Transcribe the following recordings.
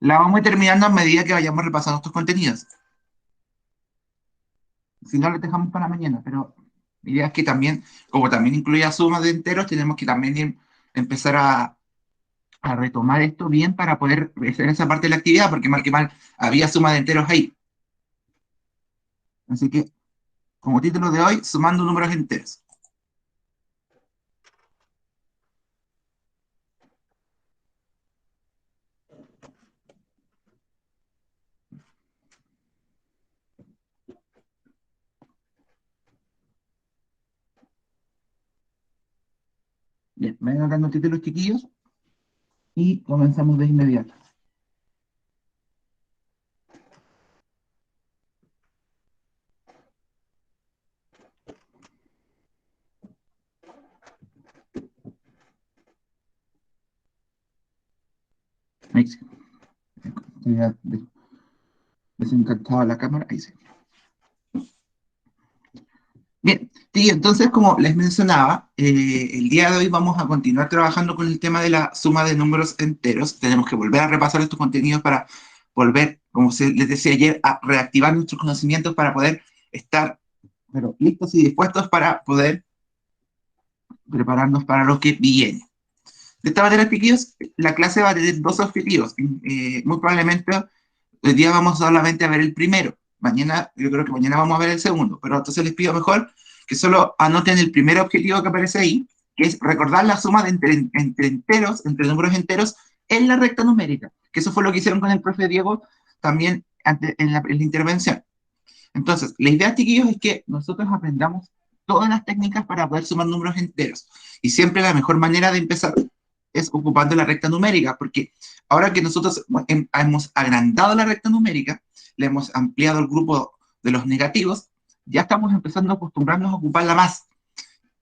La vamos a ir terminando a medida que vayamos repasando estos contenidos. Si no, lo dejamos para mañana, pero la idea es que también, como también incluía sumas de enteros, tenemos que también empezar a retomar esto bien para poder hacer esa parte de la actividad, porque mal que mal había suma de enteros ahí. Así que, como título de hoy, sumando números enteros. Bien, me vayan dando títulos chiquillos y comenzamos de inmediato. Ahí sí. Ya desencantaba la cámara, ahí sí. Bien, sí, entonces como les mencionaba, el día de hoy vamos a continuar trabajando con el tema de la suma de números enteros. Tenemos que volver a repasar estos contenidos para volver, como les decía ayer, a reactivar nuestros conocimientos para poder estar, pero, listos y dispuestos para poder prepararnos para lo que viene. De esta manera, chiquillos, la clase va a tener dos objetivos. Muy probablemente hoy día vamos solamente a ver el primero. Mañana, yo creo que mañana vamos a ver el segundo, pero entonces les pido mejor que solo anoten el primer objetivo que aparece ahí, que es recordar la suma de entre enteros, entre números enteros, en la recta numérica. Que eso fue lo que hicieron con el profe Diego también en la intervención. Entonces, la idea, chiquillos, es que nosotros aprendamos todas las técnicas para poder sumar números enteros. Y siempre la mejor manera de empezar es ocupando la recta numérica, porque ahora que nosotros hemos agrandado la recta numérica, le hemos ampliado el grupo de los negativos, ya estamos empezando a acostumbrarnos a ocuparla más.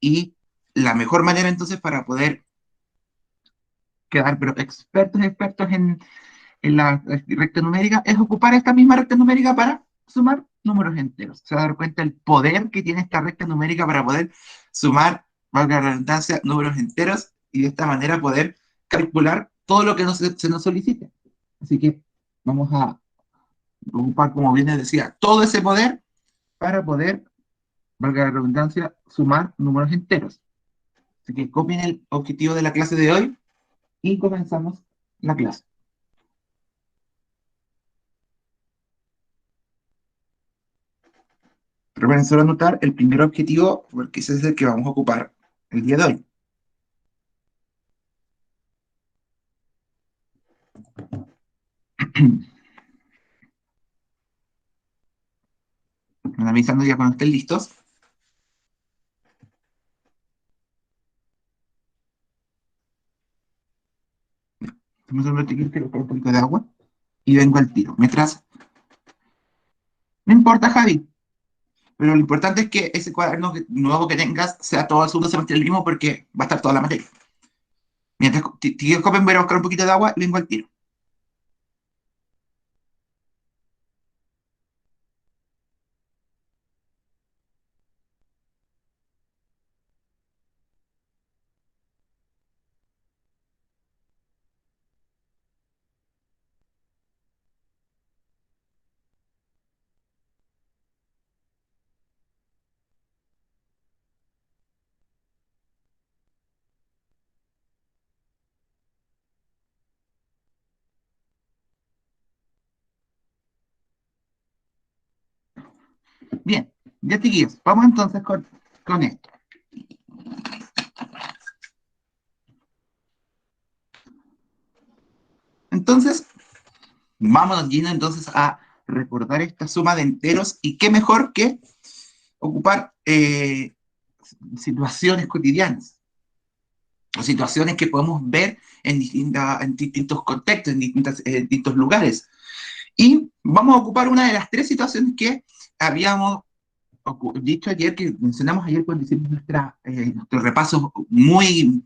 Y la mejor manera entonces para poder quedar pero expertos en la recta numérica es ocupar esta misma recta numérica para sumar números enteros. Se va a dar cuenta el poder que tiene esta recta numérica para poder sumar, valga la redundancia, números enteros y de esta manera poder calcular todo lo que se nos solicite. Así que vamos a ocupar, como bien les decía, todo ese poder para poder, valga la redundancia, sumar números enteros. Así que copien el objetivo de la clase de hoy y comenzamos la clase. Recuerden solo anotar el primer objetivo, porque ese es el que vamos a ocupar el día de hoy. Me avisando ya cuando estén listos. Vamos a repetir que un poquito de agua y vengo al tiro. Mientras, no importa, Javi, pero lo importante es que ese cuaderno nuevo que tengas sea todo el segundo semestre el mismo porque va a estar toda la materia. Mientras, si copen, voy a buscar un poquito de agua y vengo al tiro. Bien, ya chiquillos, vamos entonces con esto. Entonces, vamos yendo entonces a recordar esta suma de enteros y qué mejor que ocupar situaciones cotidianas o situaciones que podemos ver en distintos contextos, en distintos lugares. Y vamos a ocupar una de las tres situaciones que habíamos dicho ayer, que mencionamos ayer cuando hicimos nuestro repaso muy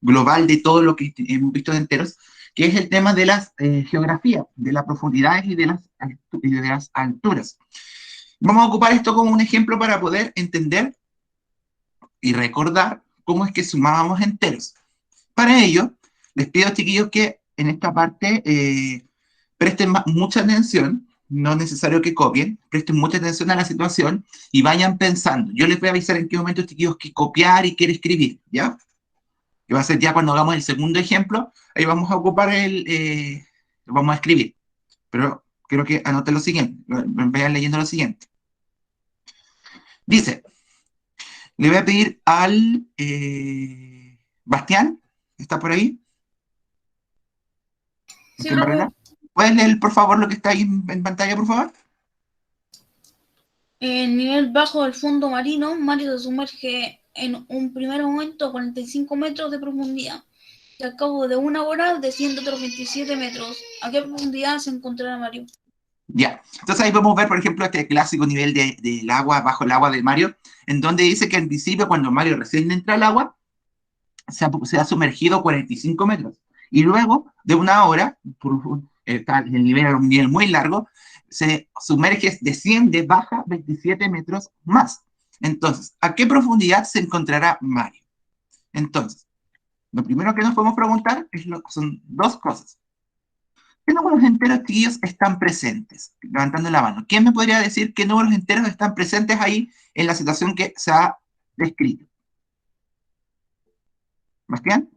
global de todo lo que hemos visto de enteros, que es el tema de las geografías, de las profundidades y de las alturas. Vamos a ocupar esto como un ejemplo para poder entender y recordar cómo es que sumábamos enteros. Para ello, les pido, chiquillos, que en esta parte presten mucha atención, no es necesario que copien, presten mucha atención a la situación y vayan pensando. Yo les voy a avisar en qué momento tengo que copiar y quiere escribir, ¿ya? Que va a ser ya cuando hagamos el segundo ejemplo, ahí vamos a ocupar vamos a escribir. Pero quiero que anoten lo siguiente, vayan leyendo lo siguiente. Dice, le voy a pedir al Bastián, ¿está por ahí? Sí, Bastián Barrera. profe. ¿Puedes leer, por favor, lo que está ahí en pantalla, por favor? En nivel bajo del fondo marino, Mario se sumerge en un primer momento a 45 metros de profundidad y al cabo de una hora desciende otros 27 metros. ¿A qué profundidad se encontrará Mario? Ya. Entonces ahí podemos ver, por ejemplo, este clásico nivel del agua, bajo el agua de Mario, en donde dice que al principio, cuando Mario recién entra al agua, se ha sumergido 45 metros. Y luego, de una hora, el nivel era un nivel muy largo, se sumerge, desciende, baja 27 metros más. Entonces, ¿a qué profundidad se encontrará Mario? Entonces, lo primero que nos podemos preguntar son dos cosas. ¿Qué números enteros, chiquillos, están presentes? Levantando la mano. ¿Quién me podría decir qué números enteros están presentes ahí en la situación que se ha descrito? ¿Bastián?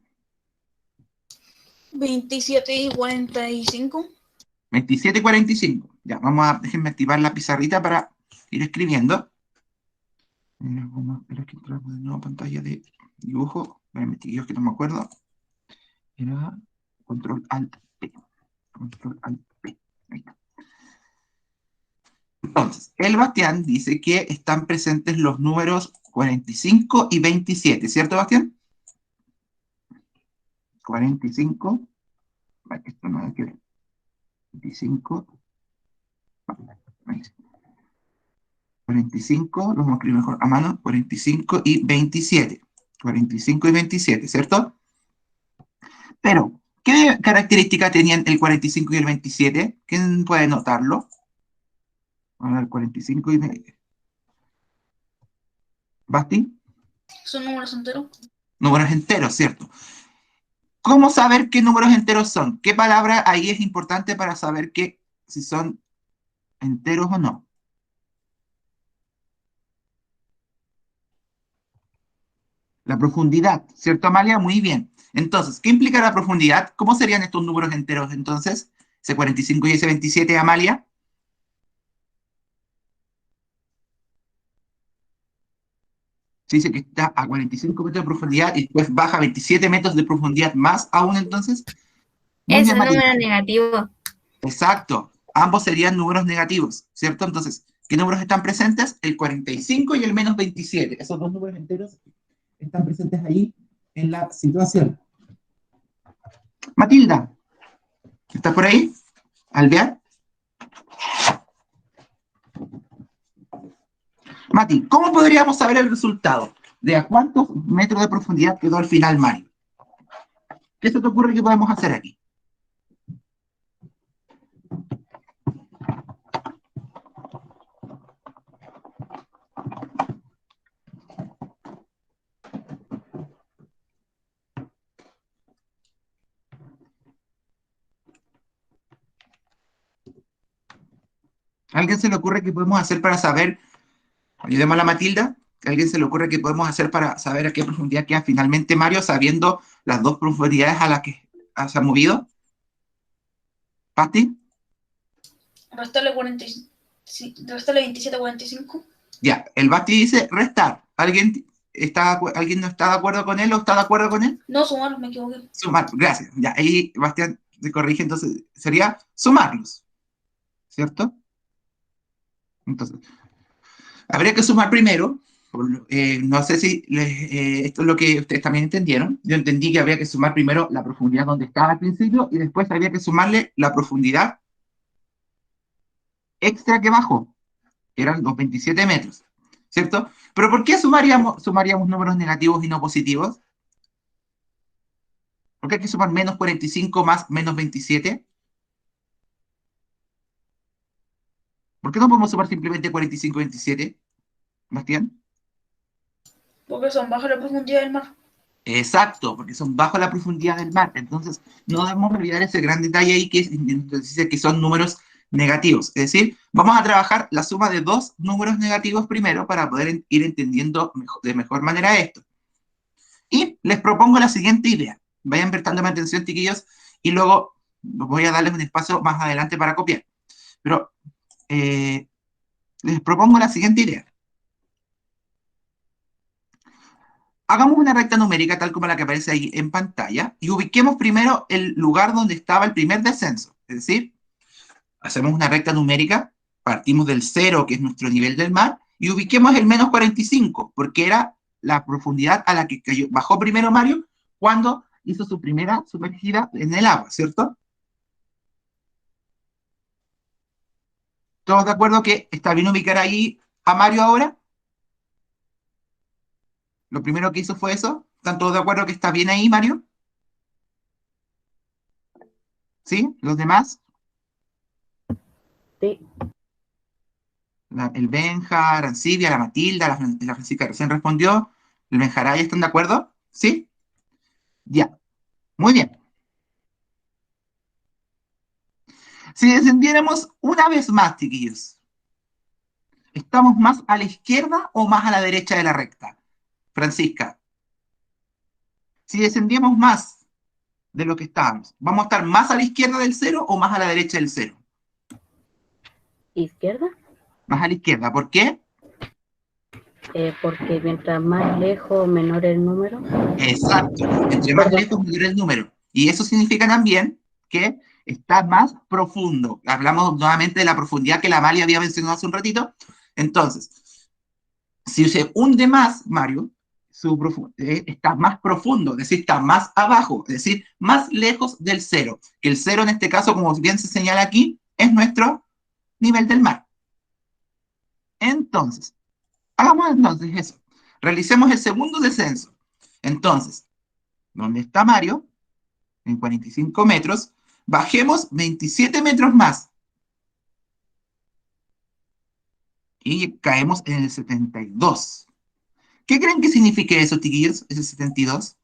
27 y 45. 27 y 45. Ya, déjenme activar la pizarrita para ir escribiendo. Vamos a esperar que entramos de nuevo pantalla de dibujo. Espérenme, chiquillos, que no me acuerdo. Era control alt P. Control alt P. Ahí está. Entonces, el Bastián dice que están presentes los números 45 y 27, ¿cierto, Bastián? 45. Esto no hay que ver. 25. Ahí sí. 45, lo vamos a escribir mejor a mano, 45 y 27. 45 y 27, ¿cierto? Pero, ¿qué características tenían el 45 y el 27? ¿Quién puede notarlo? A ver, 45 y 27. ¿Basti? Son números enteros. Números enteros, ¿cierto? ¿Cómo saber qué números enteros son? ¿Qué palabra ahí es importante para saber si son enteros o no? La profundidad, ¿cierto, Amalia? Muy bien. Entonces, ¿qué implica la profundidad? ¿Cómo serían estos números enteros entonces? Ese 45 y ese 27, Amalia. Se dice que está a 45 metros de profundidad y después baja 27 metros de profundidad más aún entonces. Muy Es bien, un Matilda. número negativo. Exacto. Ambos serían números negativos, ¿cierto? Entonces, ¿qué números están presentes? El 45 y el menos 27. Esos dos números enteros están presentes ahí en la situación. Matilda, ¿estás por ahí? Alvear. Mati, ¿cómo podríamos saber el resultado? ¿De a cuántos metros de profundidad quedó al final Mario? ¿Qué se te ocurre que podemos hacer aquí? ¿A alguien se le ocurre que podemos hacer para saber? Ayudemos a la Matilda. ¿A alguien se le ocurre que podemos hacer para saber a qué profundidad queda finalmente Mario, sabiendo las dos profundidades a las que se ha movido? ¿Pati? Restarle 27 a 45. Ya, el Basti dice restar. ¿Alguien no está de acuerdo con él o está de acuerdo con él? No, sumar, me equivoqué. Sumar, gracias. Ya, ahí Bastián se corrige, entonces sería sumarlos, ¿cierto? Entonces, habría que sumar primero. No sé si esto es lo que ustedes también entendieron. Yo entendí que habría que sumar primero la profundidad donde estaba al principio y después habría que sumarle la profundidad extra que bajó, que eran los 27 metros, ¿cierto? Pero ¿por qué sumaríamos números negativos y no positivos? ¿Por qué hay que sumar menos 45 más menos 27? ¿Por qué no podemos sumar simplemente 45 y 27, Bastián? Porque son bajo la profundidad del mar. Exacto, porque son bajo la profundidad del mar. Entonces, no debemos olvidar ese gran detalle ahí que dice que son números negativos. Es decir, vamos a trabajar la suma de dos números negativos primero para poder ir entendiendo de mejor manera esto. Y les propongo la siguiente idea. Vayan prestándome atención, chiquillos, y luego voy a darles un espacio más adelante para copiar. Pero les propongo la siguiente idea. Hagamos una recta numérica tal como la que aparece ahí en pantalla y ubiquemos primero el lugar donde estaba el primer descenso. Es decir, hacemos una recta numérica, partimos del 0, que es nuestro nivel del mar, y ubiquemos el menos 45, porque era la profundidad a la que bajó primero Mario cuando hizo su primera sumergida en el agua, ¿cierto? ¿Todos de acuerdo que está bien ubicar ahí a Mario ahora? Lo primero que hizo fue eso. ¿Están todos de acuerdo que está bien ahí, Mario? ¿Sí? ¿Los demás? Sí. El Benja, Arancibia, la Matilda, la Francisca recién respondió. ¿El Benjaray están de acuerdo? ¿Sí? Ya. Muy bien. Si descendiéramos una vez más, chiquillos, ¿estamos más a la izquierda o más a la derecha de la recta? Francisca, si descendíamos más de lo que estábamos, ¿vamos a estar más a la izquierda del cero o más a la derecha del cero? ¿Izquierda? Más a la izquierda. ¿Por qué? Porque mientras más lejos, menor el número. Exacto. Entre más Perdón. lejos, mayor el número. Y eso significa también que está más profundo. Hablamos nuevamente de la profundidad que la Mali había mencionado hace un ratito. Entonces, si se hunde más, Mario, está más profundo, es decir, está más abajo, es decir, más lejos del cero. Que el cero, en este caso, como bien se señala aquí, es nuestro nivel del mar. Entonces, hagamos entonces eso. Realicemos el segundo descenso. Entonces, ¿dónde está Mario? En 45 metros. Bajemos 27 metros más. Y caemos en el 72. ¿Qué creen que signifique eso, chiquillos? Ese 72.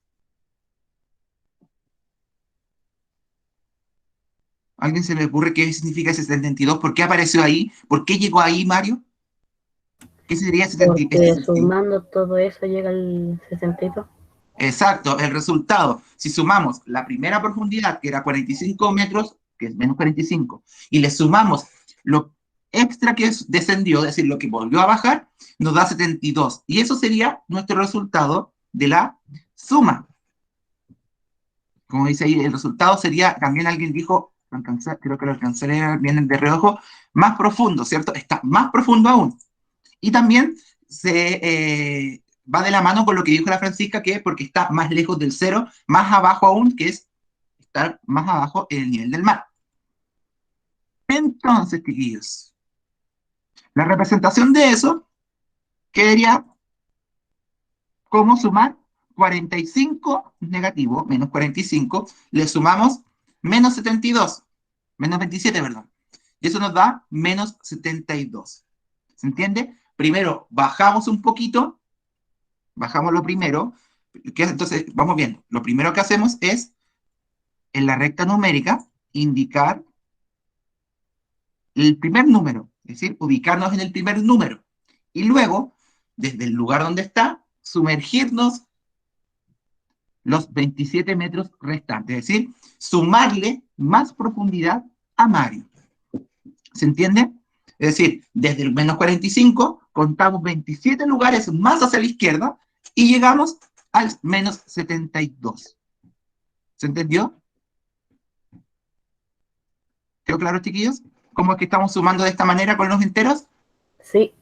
¿A alguien se le ocurre qué significa ese 72? ¿Por qué apareció ahí? ¿Por qué llegó ahí Mario? ¿Qué sería ese Porque 72? sumando todo eso llega al 62. Exacto, el resultado. Si sumamos la primera profundidad, que era 45 metros, que es menos 45, y le sumamos lo extra que descendió, es decir, lo que volvió a bajar, nos da 72. Y eso sería nuestro resultado de la suma. Como dice ahí, el resultado sería, también alguien dijo, creo que lo alcancé a leer bien de reojo, más profundo, ¿cierto? Está más profundo aún. Y también va de la mano con lo que dijo la Francisca, que es porque está más lejos del cero, más abajo aún, que es estar más abajo en el nivel del mar. Entonces, chiquillos, la representación de eso quedaría como sumar 45 negativo, menos 45, le sumamos menos 72, menos 27, perdón. Y eso nos da menos 72. ¿Se entiende? Primero bajamos un poquito, bajamos lo primero, entonces vamos viendo. Lo primero que hacemos es, en la recta numérica, indicar el primer número, es decir, ubicarnos en el primer número. Y luego, desde el lugar donde está, sumergirnos los 27 metros restantes, es decir, sumarle más profundidad a Mario. ¿Se entiende? Es decir, desde el menos 45 contamos 27 lugares más hacia la izquierda y llegamos al menos 72. ¿Se entendió? ¿Quedó claro, chiquillos? ¿Cómo es que estamos sumando de esta manera con los enteros? Sí.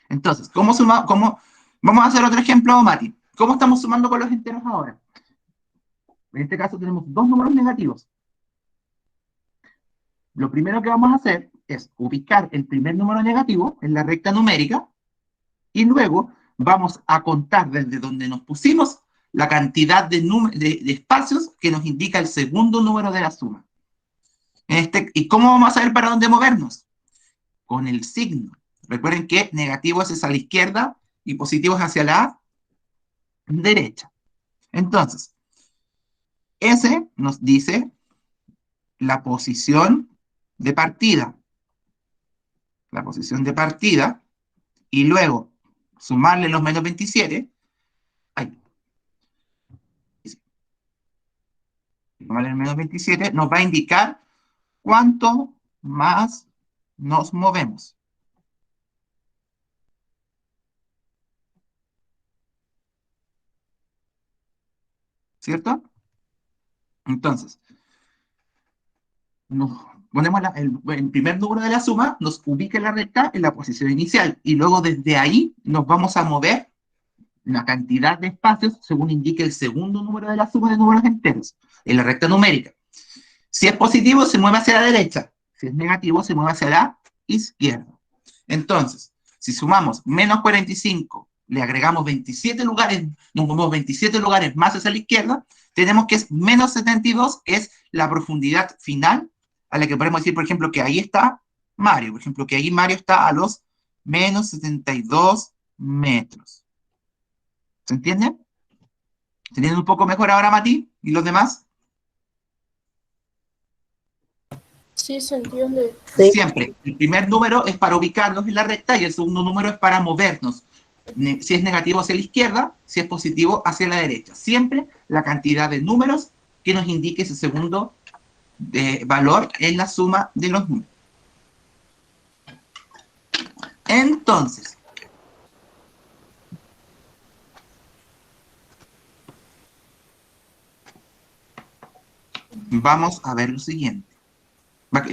Entonces, vamos a hacer otro ejemplo, Mati. ¿Cómo estamos sumando con los enteros ahora? En este caso tenemos dos números negativos. Lo primero que vamos a hacer es ubicar el primer número negativo en la recta numérica y luego vamos a contar desde donde nos pusimos la cantidad de espacios que nos indica el segundo número de la suma. ¿Y cómo vamos a saber para dónde movernos? Con el signo. Recuerden que negativo es hacia la izquierda y positivo es hacia la derecha. Entonces, S nos dice la posición de partida. La posición de partida, y luego sumarle los menos 27, ay, sumarle el menos 27 nos va a indicar cuánto más nos movemos. ¿Cierto? Entonces, nos ponemos el primer número de la suma, nos ubica en la recta en la posición inicial, y luego desde ahí nos vamos a mover la cantidad de espacios según indique el segundo número de la suma de números enteros, en la recta numérica. Si es positivo, se mueve hacia la derecha. Si es negativo, se mueve hacia la izquierda. Entonces, si sumamos menos 45, le agregamos 27 lugares, nos movemos 27 lugares más hacia la izquierda, tenemos que es menos 72, es la profundidad final, a la que podemos decir, por ejemplo, que ahí está Mario. Por ejemplo, que ahí Mario está a los menos 72 metros. ¿Se entiende? ¿Se entiende un poco mejor ahora, Mati? ¿Y los demás? Sí, se entiende. Sí. Siempre. El primer número es para ubicarnos en la recta y el segundo número es para movernos. Si es negativo hacia la izquierda, si es positivo hacia la derecha. Siempre la cantidad de números que nos indique ese segundo valor en la suma de los números. Entonces, vamos a ver lo siguiente.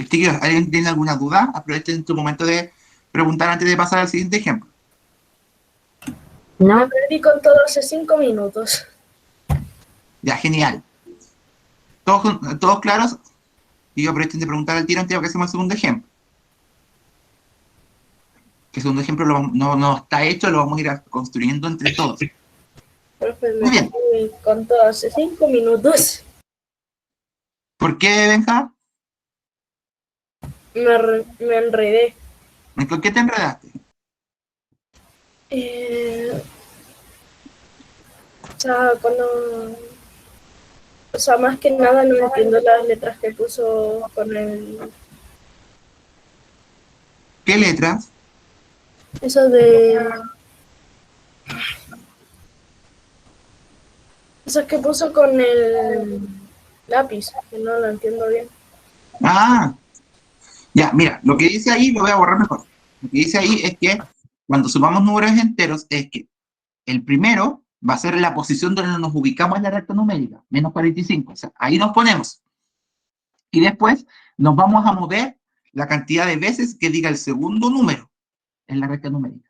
Chicos, ¿alguien tiene alguna duda? Aprovechen tu momento de preguntar antes de pasar al siguiente ejemplo. No, Me perdí con todo hace 5 minutos. Ya, genial. ¿Todos claros? Y aprovechen de preguntar al tiro antes de que hacemos el segundo ejemplo. Que el segundo ejemplo no está hecho, lo vamos a ir construyendo entre todos. Profe, Muy bien. perdí con todo hace 5 minutos. ¿Por qué, Benja? Me enredé. ¿Con qué te enredaste? O sea, más que nada no entiendo las letras que puso con el... ¿Qué letras? Eso de... Eso que puso con el lápiz, que no lo entiendo bien. Ah, ya, mira, lo que dice ahí lo voy a borrar mejor. Lo que dice ahí es que cuando sumamos números enteros es que el primero va a ser la posición donde nos ubicamos en la recta numérica, menos 45. O sea, ahí nos ponemos. Y después nos vamos a mover la cantidad de veces que diga el segundo número en la recta numérica.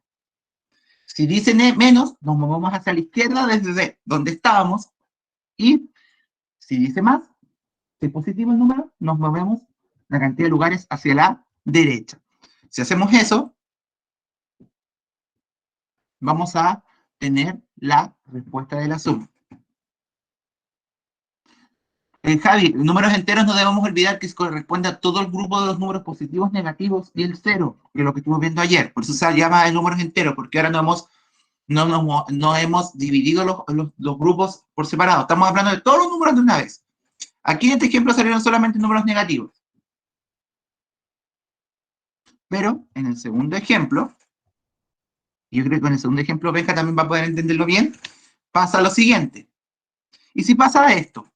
Si dice menos, nos movemos hacia la izquierda desde donde estábamos. Y si dice más, si es positivo el número, nos movemos la cantidad de lugares hacia la derecha. Si hacemos eso, vamos a tener la respuesta de la suma. Javi, números enteros no debemos olvidar que corresponde a todo el grupo de los números positivos, negativos y el cero, que es lo que estuvimos viendo ayer. Por eso se llama el números enteros, porque ahora no hemos dividido los grupos por separado. Estamos hablando de todos los números de una vez. Aquí en este ejemplo salieron solamente números negativos. Pero en el segundo ejemplo, yo creo que en el segundo ejemplo Benja también va a poder entenderlo bien, pasa lo siguiente. ¿Y si pasa esto?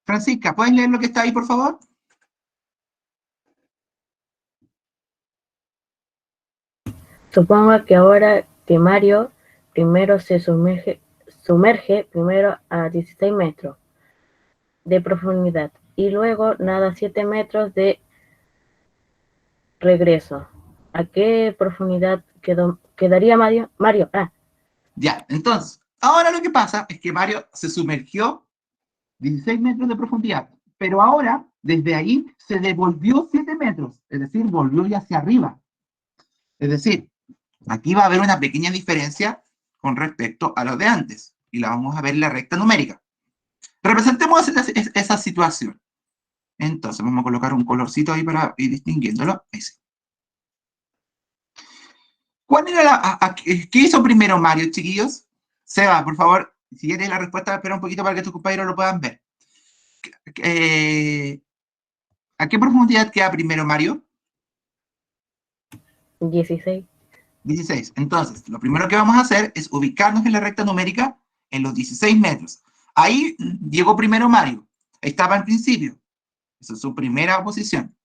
Francisca, ¿puedes leer lo que está ahí, por favor? supongo que ahora que Mario primero se sumerge primero a 16 metros de profundidad y luego nada 7 metros de regreso. ¿A qué profundidad quedaría Mario? Ya, entonces, ahora lo que pasa es que Mario se sumergió 16 metros de profundidad, pero ahora, desde ahí, se devolvió 7 metros, es decir, volvió ya hacia arriba. Es decir, aquí va a haber una pequeña diferencia con respecto a lo de antes, y la vamos a ver en la recta numérica. Representemos esa situación. Entonces, vamos a colocar un colorcito ahí para ir distinguiéndolo. Ahí sí. ¿Cuál era ¿qué hizo primero Mario, chiquillos? Seba, por favor, Si quieres la respuesta, espera un poquito para que tus compañeros lo puedan ver. ¿A qué profundidad queda primero, Mario? 16. 16. Entonces, lo primero que vamos a hacer es ubicarnos en la recta numérica en los 16 metros. Ahí llegó primero Mario. Ahí estaba al principio. Esa es su primera posición.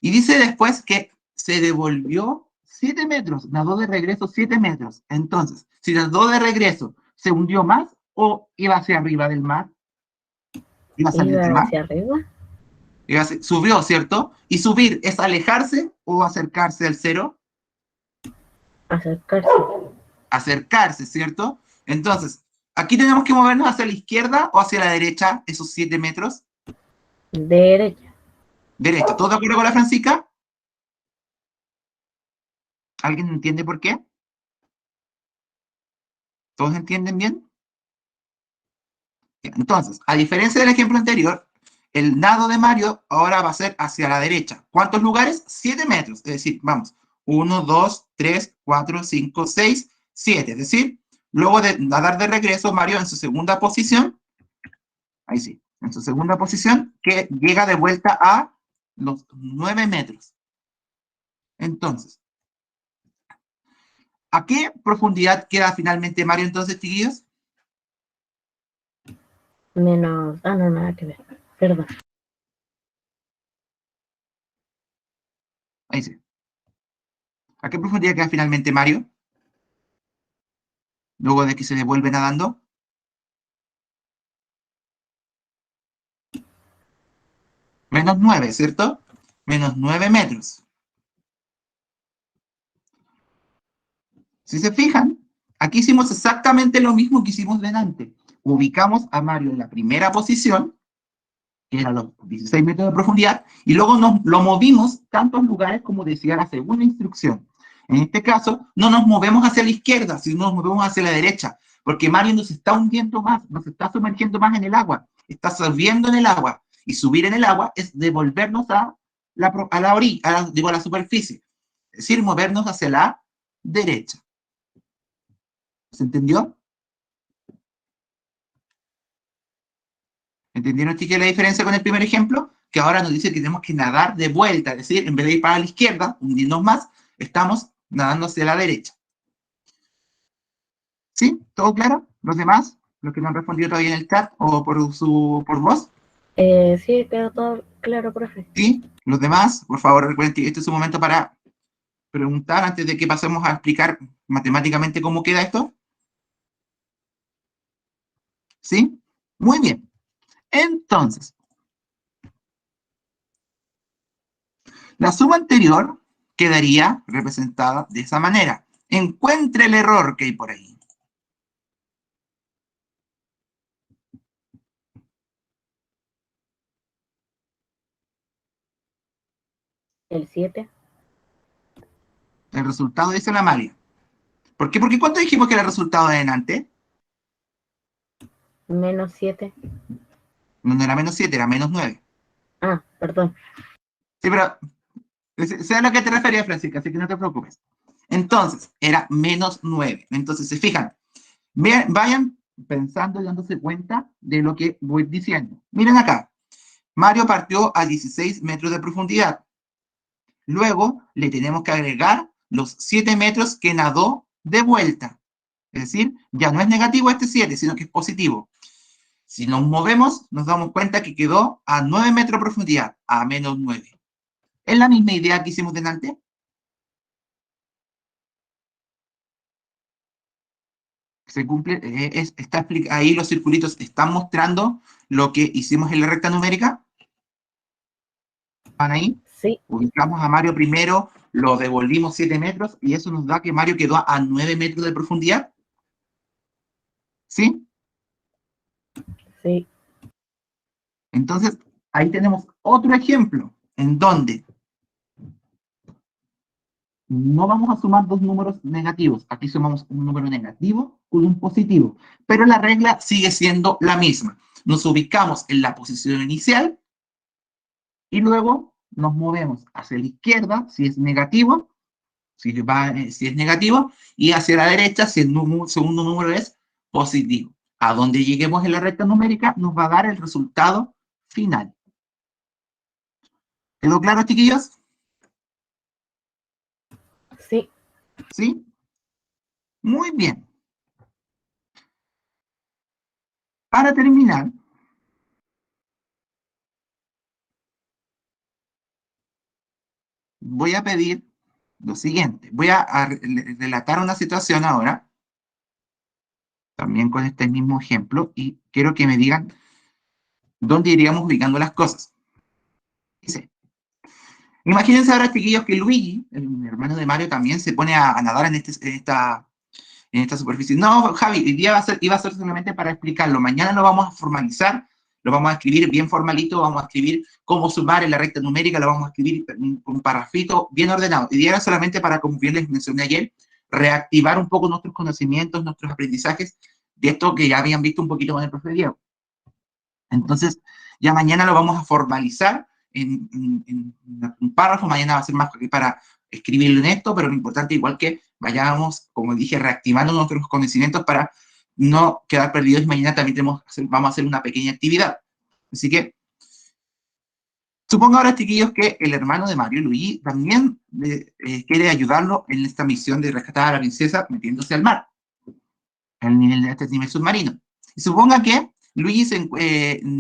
Y dice después que se devolvió 7 metros, nadó de regreso 7 metros. Entonces, si nadó de regreso, ¿se hundió más o iba hacia arriba del mar? ¿Iba a salir Iba del mar? hacia arriba. Subió, ¿cierto? ¿Y subir es alejarse o acercarse al cero? Acercarse. Acercarse, ¿cierto? Entonces, aquí tenemos que movernos hacia la izquierda o hacia la derecha, esos 7 metros. Derecha. Derecha. ¿Todos de acuerdo con la Francisca? ¿Alguien entiende por qué? ¿Todos entienden bien? Entonces, a diferencia del ejemplo anterior, el nado de Mario ahora va a ser hacia la derecha. ¿Cuántos lugares? 7 metros. Es decir, vamos, 1, 2, 3, 4, 5, 6, 7. Es decir, luego de nadar de regreso, Mario en su segunda posición, ahí sí, en su segunda posición, que llega de vuelta a los 9 metros. Entonces, ¿a qué profundidad queda finalmente Mario entonces, chiquillos? Menos. Ah, no, nada que ver. Perdón. Ahí sí. ¿A qué profundidad queda finalmente Mario? Luego de que se devuelve nadando. Menos 9, ¿cierto? Menos 9 metros. Si se fijan, aquí hicimos exactamente lo mismo que hicimos delante. Ubicamos a Mario en la primera posición, que era los 16 metros de profundidad, y luego lo movimos tantos lugares como decía la segunda instrucción. En este caso, no nos movemos hacia la izquierda, sino nos movemos hacia la derecha, porque Mario nos está hundiendo más, nos está sumergiendo más en el agua, está subiendo en el agua, y subir en el agua es devolvernos a la orilla, digo, a la superficie, es decir, movernos hacia la derecha. ¿Se entendió? ¿Entendieron, chicos, la diferencia con el primer ejemplo? Que ahora nos dice que tenemos que nadar de vuelta, es decir, en vez de ir para la izquierda, hundirnos más, estamos nadando hacia la derecha. ¿Sí? ¿Todo claro? ¿Los demás? ¿Los que no han respondido todavía en el chat o por voz? Sí, quedó todo claro, profe. ¿Sí? ¿Los demás? Por favor, recuerden que este es un momento para preguntar antes de que pasemos a explicar matemáticamente cómo queda esto. ¿Sí? Muy bien. Entonces, la suma anterior quedaría representada de esa manera. Encuentre el error que hay por ahí. El 7. El resultado dice la María. ¿Por qué? Porque ¿cuánto dijimos que era el resultado de adelante? Menos 7. No era menos 7, era menos 9. Ah, perdón. Sí, pero sé a lo que te refería, Francisca, así que no te preocupes. Entonces, era menos 9. Entonces, se fijan, vayan pensando y dándose cuenta de lo que voy diciendo. Miren acá, Mario partió a 16 metros de profundidad. Luego, le tenemos que agregar los 7 metros que nadó de vuelta. Es decir, ya no es negativo este 7, sino que es positivo. Si nos movemos, nos damos cuenta que quedó a 9 metros de profundidad, a menos 9. ¿Es la misma idea que hicimos delante? Se cumple, ahí los circulitos están mostrando lo que hicimos en la recta numérica. ¿Van ahí? Sí, Ubicamos a Mario primero, lo devolvimos 7 metros y eso nos da que Mario quedó a 9 metros de profundidad. ¿Sí? sí. Entonces, ahí tenemos otro ejemplo en donde no vamos a sumar dos números negativos. Aquí sumamos un número negativo con un positivo. Pero la regla sigue siendo la misma. Nos ubicamos en la posición inicial y luego nos movemos hacia la izquierda si es negativo, si es negativo, y hacia la derecha si el segundo número es positivo. A donde lleguemos en la recta numérica nos va a dar el resultado final. ¿Quedó claro, chiquillos? Sí. ¿Sí? Muy bien. Para terminar, voy a pedir lo siguiente. Voy a relatar una situación ahora, también con este mismo ejemplo, y quiero que me digan dónde iríamos ubicando las cosas. Dice, imagínense ahora, chiquillos, que Luigi, el hermano de Mario, también se pone a nadar en esta superficie. No, Javi, el día iba a ser solamente para explicarlo. Mañana lo vamos a formalizar, lo vamos a escribir bien formalito, vamos a escribir cómo sumar en la recta numérica, lo vamos a escribir con un parrafito bien ordenado. Y era solamente para, como bien les mencioné ayer, reactivar un poco nuestros conocimientos, nuestros aprendizajes de esto que ya habían visto un poquito con el profe Diego. Entonces, ya mañana lo vamos a formalizar en un párrafo, mañana va a ser más para escribirlo en esto, pero lo importante igual que vayamos, como dije, reactivando nuestros conocimientos para no quedar perdidos y mañana también vamos a hacer una pequeña actividad. Así que, supongo ahora, chiquillos, que el hermano de Mario, Luigi, también quiere ayudarlo en esta misión de rescatar a la princesa metiéndose al mar, al nivel de este nivel submarino. Y suponga que Luigi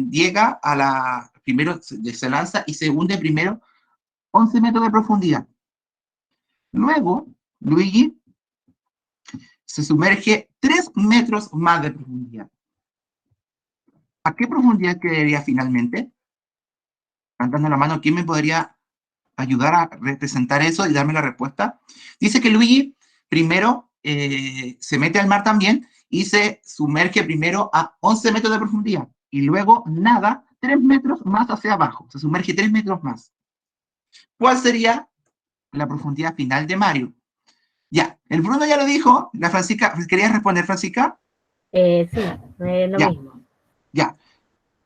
llega a primero se lanza y se hunde primero 11 metros de profundidad. Luego, Luigi se sumerge 3 metros más de profundidad. ¿A qué profundidad quedaría finalmente? Levantando la mano, ¿quién me podría ayudar a representar eso y darme la respuesta? Dice que Luigi primero se mete al mar también y se sumerge primero a 11 metros de profundidad y luego nada 3 metros más hacia abajo, se sumerge 3 metros más. ¿Cuál sería la profundidad final de Mario? Ya, el Bruno ya lo dijo, la Francisca, ¿querías responder, Francisca? Sí, lo ya, mismo. Ya.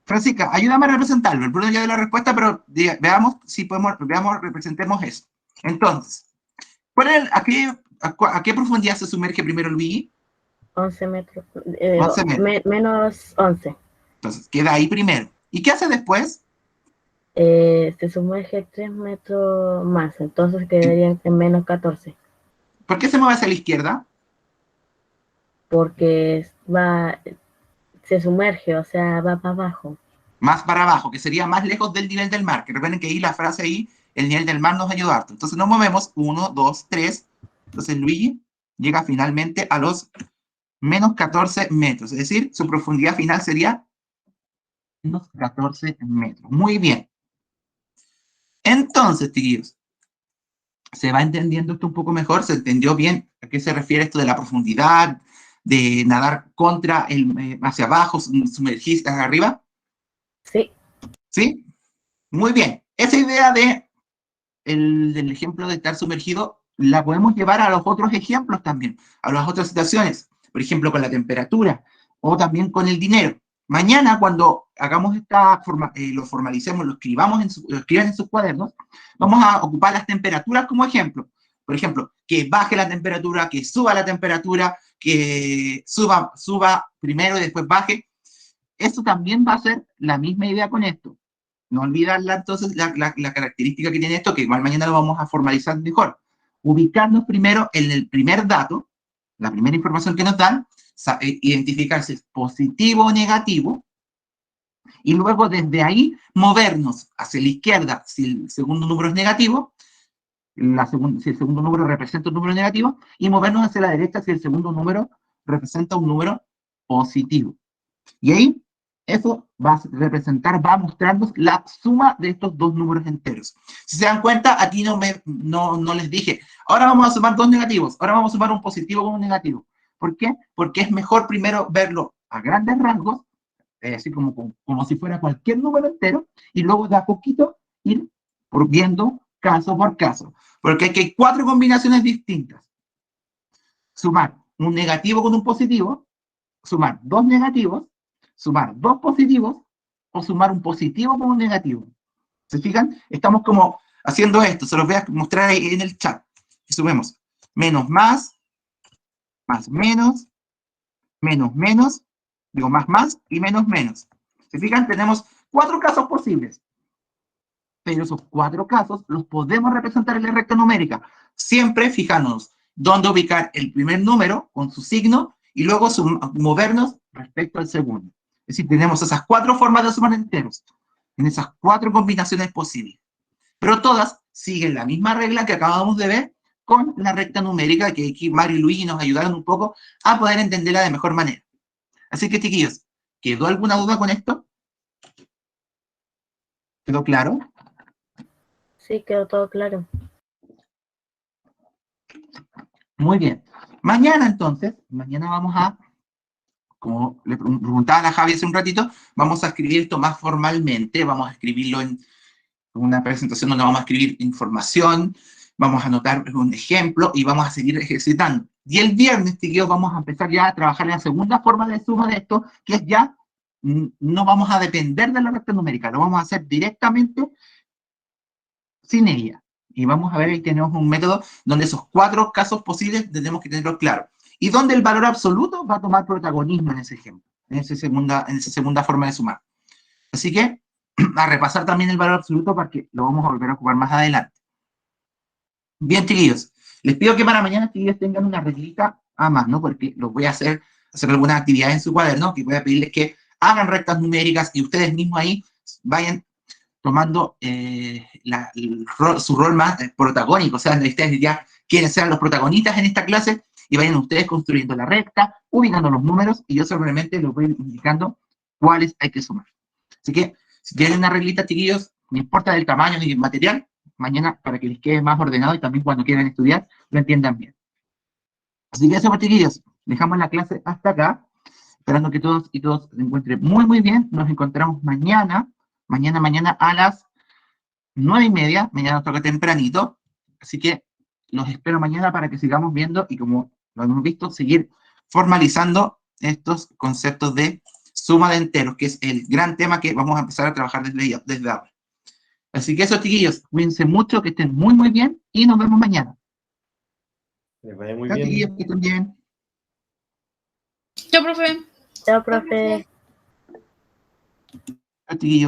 Francisca, ayúdame a representarlo. El Bruno ya dio la respuesta, pero veamos si podemos, representemos eso. Entonces, ¿a qué profundidad se sumerge primero Luigi? 11 metros. 11 metros. Menos 11. Entonces, queda ahí primero. ¿Y qué hace después? Se sumerge 3 metros más, entonces quedaría en menos 14. ¿Por qué se mueve hacia la izquierda? Porque se sumerge, o sea, va para abajo. Más para abajo, que sería más lejos del nivel del mar. Que recuerden que ahí la frase ahí, el nivel del mar nos ayuda harto. Entonces nos movemos 1, 2, 3. Entonces Luigi llega finalmente a los menos 14 metros. Es decir, su profundidad final sería menos 14 metros. Muy bien. Entonces, chiquillos, ¿se va entendiendo esto un poco mejor? ¿Se entendió bien a qué se refiere esto de la profundidad, de nadar hacia abajo, sumergirse hacia arriba? Sí. ¿Sí? Muy bien. Esa idea del ejemplo de estar sumergido la podemos llevar a los otros ejemplos también, a las otras situaciones. Por ejemplo, con la temperatura o también con el dinero. Mañana, cuando hagamos lo formalicemos, lo escriban en sus cuadernos, vamos a ocupar las temperaturas como ejemplo. Por ejemplo, que baje la temperatura, que suba la temperatura, que suba primero y después baje. Eso también va a ser la misma idea con esto. No olvidarla entonces la característica que tiene esto, que igual mañana lo vamos a formalizar mejor. Ubicarnos primero en el primer dato, la primera información que nos dan, identificar si es positivo o negativo, y luego desde ahí movernos hacia la izquierda si el segundo número es negativo, si el segundo número representa un número negativo, y movernos hacia la derecha si el segundo número representa un número positivo. Y ahí eso va a mostrarnos la suma de estos dos números enteros. Si se dan cuenta, aquí no les dije, ahora vamos a sumar dos negativos, ahora vamos a sumar un positivo con un negativo. ¿Por qué? Porque es mejor primero verlo a grandes rasgos, así como si fuera cualquier número entero, y luego de a poquito ir viendo caso por caso. Porque aquí hay 4 combinaciones distintas. Sumar un negativo con un positivo, sumar dos negativos, sumar dos positivos o sumar un positivo con un negativo. ¿Se fijan? Estamos como haciendo esto. Se los voy a mostrar ahí en el chat. Sumemos menos más menos, menos, menos, digo más, más y menos, menos. ¿Se fijan? Tenemos 4 casos posibles. Pero esos 4 casos los podemos representar en la recta numérica. Siempre fijándonos dónde ubicar el primer número con su signo y luego movernos respecto al segundo. Es decir, tenemos esas 4 formas de sumar enteros, en esas 4 combinaciones posibles. Pero todas siguen la misma regla que acabamos de ver con la recta numérica, que aquí Mario y Luigi nos ayudaron un poco a poder entenderla de mejor manera. Así que, chiquillos, ¿quedó alguna duda con esto? ¿Quedó claro? Sí, quedó todo claro. Muy bien. Mañana, entonces, mañana vamos a, como le preguntaba a la Javi hace un ratito, vamos a escribir esto más formalmente, vamos a escribirlo en una presentación donde vamos a escribir información, vamos a anotar un ejemplo y vamos a seguir ejercitando. Y el viernes, chiquillos, vamos a empezar ya a trabajar en la segunda forma de suma de esto, que es ya, no vamos a depender de la recta numérica, lo vamos a hacer directamente sin ella. Y vamos a ver, ahí tenemos un método donde esos 4 casos posibles tenemos que tenerlos claros. Y donde el valor absoluto va a tomar protagonismo en ese ejemplo, en esa segunda forma de sumar. Así que, a repasar también el valor absoluto porque lo vamos a volver a ocupar más adelante. Bien, chiquillos, les pido que para mañana, chiquillos, tengan una reglita a mano, porque los voy a hacer algunas actividades en su cuaderno, que voy a pedirles que hagan rectas numéricas y ustedes mismos ahí vayan tomando su rol más protagónico, o sea, ustedes ya quieren ser los protagonistas en esta clase y vayan ustedes construyendo la recta, ubicando los números y yo simplemente les voy indicando cuáles hay que sumar. Así que, si tienen una reglita, chiquillos, no importa del tamaño ni del material, mañana para que les quede más ordenado y también cuando quieran estudiar lo entiendan bien. Así que eso, pues, chiquillos, dejamos la clase hasta acá, esperando que todos y todos se encuentren muy, muy bien. Nos encontramos mañana a las 9:30, mañana nos toca tempranito, así que los espero mañana para que sigamos viendo y, como lo hemos visto, seguir formalizando estos conceptos de suma de enteros, que es el gran tema que vamos a empezar a trabajar desde ahora. Así que eso, chiquillos, cuídense mucho, que estén muy, muy bien y nos vemos mañana. Les vaya muy Chao, bien. chiquillos, que estén bien. Chao, profe. Chao, profe. Chao, chiquillos.